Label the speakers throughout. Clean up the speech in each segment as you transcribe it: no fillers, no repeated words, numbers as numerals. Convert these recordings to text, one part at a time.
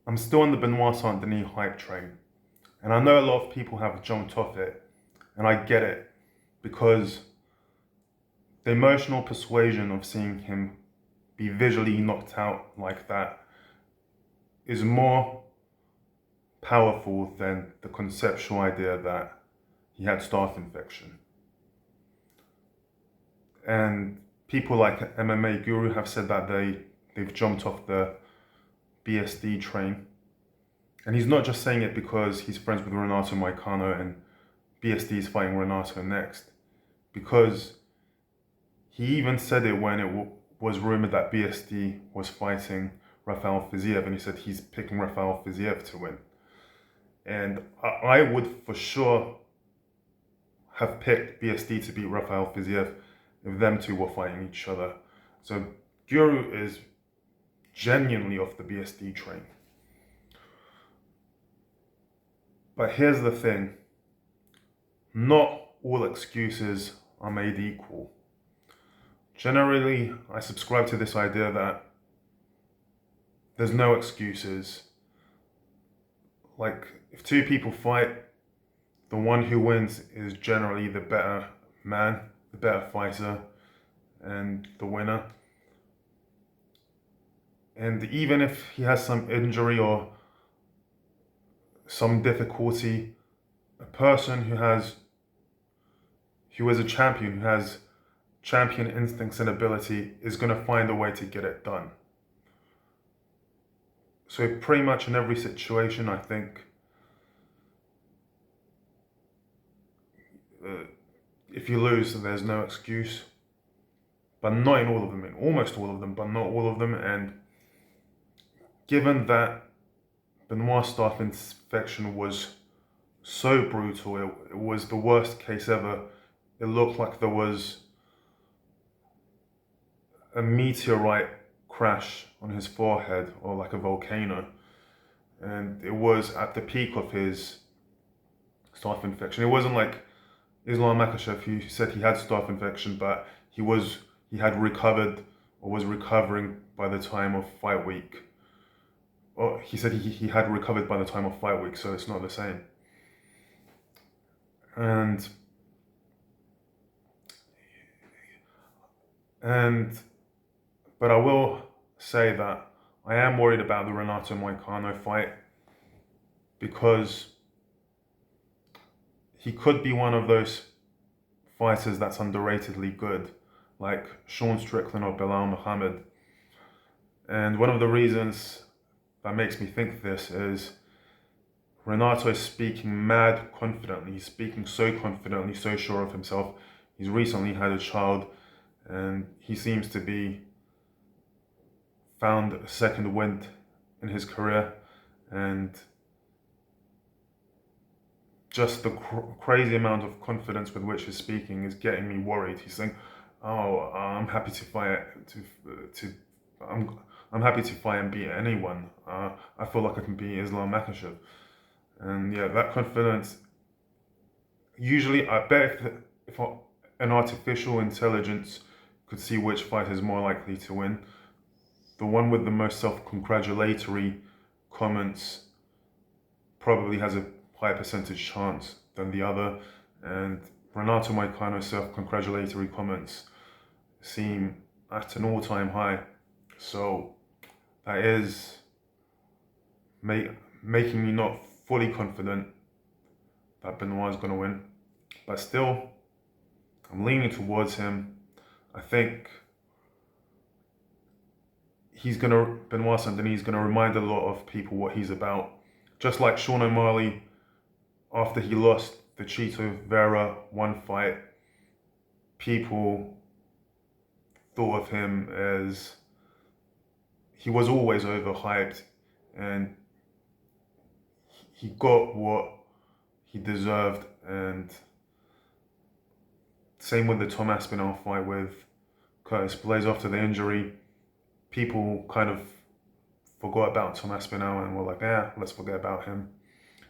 Speaker 1: I'm still on the Benoit Saint Denis hype train. And I know a lot of people have jumped off it, and I get it, because the emotional persuasion of seeing him be visually knocked out like that is more powerful than the conceptual idea that he had staph infection. And people like MMA Guru have said that they've jumped off the BSD train. And he's not just saying it because he's friends with Renato Moicano and BSD is fighting Renato next. Because he even said it when it was rumored that BSD was fighting Rafael Fiziev, and he said he's picking Rafael Fiziev to win. And I would for sure have picked BSD to beat Rafael Fiziev if them two were fighting each other. So Guru is genuinely off the BSD train. But here's the thing. Not all excuses are made equal. Generally, I subscribe to this idea that there's no excuses. Like, if two people fight, the one who wins is generally the better man, the better fighter, and the winner. And even if he has some injury or some difficulty, a person who is a champion, who has champion instincts and ability, is going to find a way to get it done. So pretty much in every situation, I think if you lose, there's no excuse. But not in all of them, in almost all of them, but not all of them. And given that Benoit's staph infection was so brutal, it was the worst case ever. It looked like there was a meteorite crash on his forehead, or like a volcano. And it was at the peak of his staph infection. It wasn't like Islam Makhachev, who said he had staph infection, but he had recovered or was recovering by the time of fight week. Or he said he had recovered by the time of fight week, so it's not the same. But I will say that I am worried about the Renato Moicano fight, because he could be one of those fighters that's underratedly good, like Sean Strickland or Bilal Muhammad. And one of the reasons that makes me think this is Renato is speaking mad confidently. He's speaking so confidently, so sure of himself. He's recently had a child, and he seems to be found a second wind in his career. And just the crazy amount of confidence with which he's speaking is getting me worried. He's saying, "Oh, I'm happy to fight. I'm happy to fight and beat anyone. I feel like I can beat Islam Makhachev." And yeah, that confidence. Usually, I bet if an artificial intelligence could see which fight is more likely to win, the one with the most self-congratulatory comments probably has a higher percentage chance than the other. And Renato Moicano's self-congratulatory comments seem at an all-time high. So that is making me not fully confident that Benoit is going to win. But still, I'm leaning towards him. I think Benoit Saint Denis is going to remind a lot of people what he's about. Just like Sean O'Malley, after he lost the Chito Vera one fight, people thought of him as he was always overhyped, and he got what he deserved. And same with the Tom Aspinall fight with Curtis Blaze. After the injury, people kind of forgot about Tom Aspinall and were like, let's forget about him.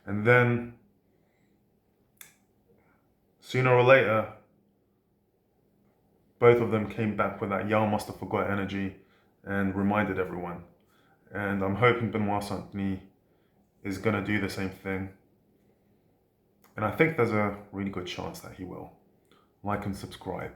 Speaker 1: And then sooner or later, both of them came back with that "y'all must have forgot" energy and reminded everyone. And I'm hoping Benoit Saint Denis is going to do the same thing. And I think there's a really good chance that he will. Like and subscribe.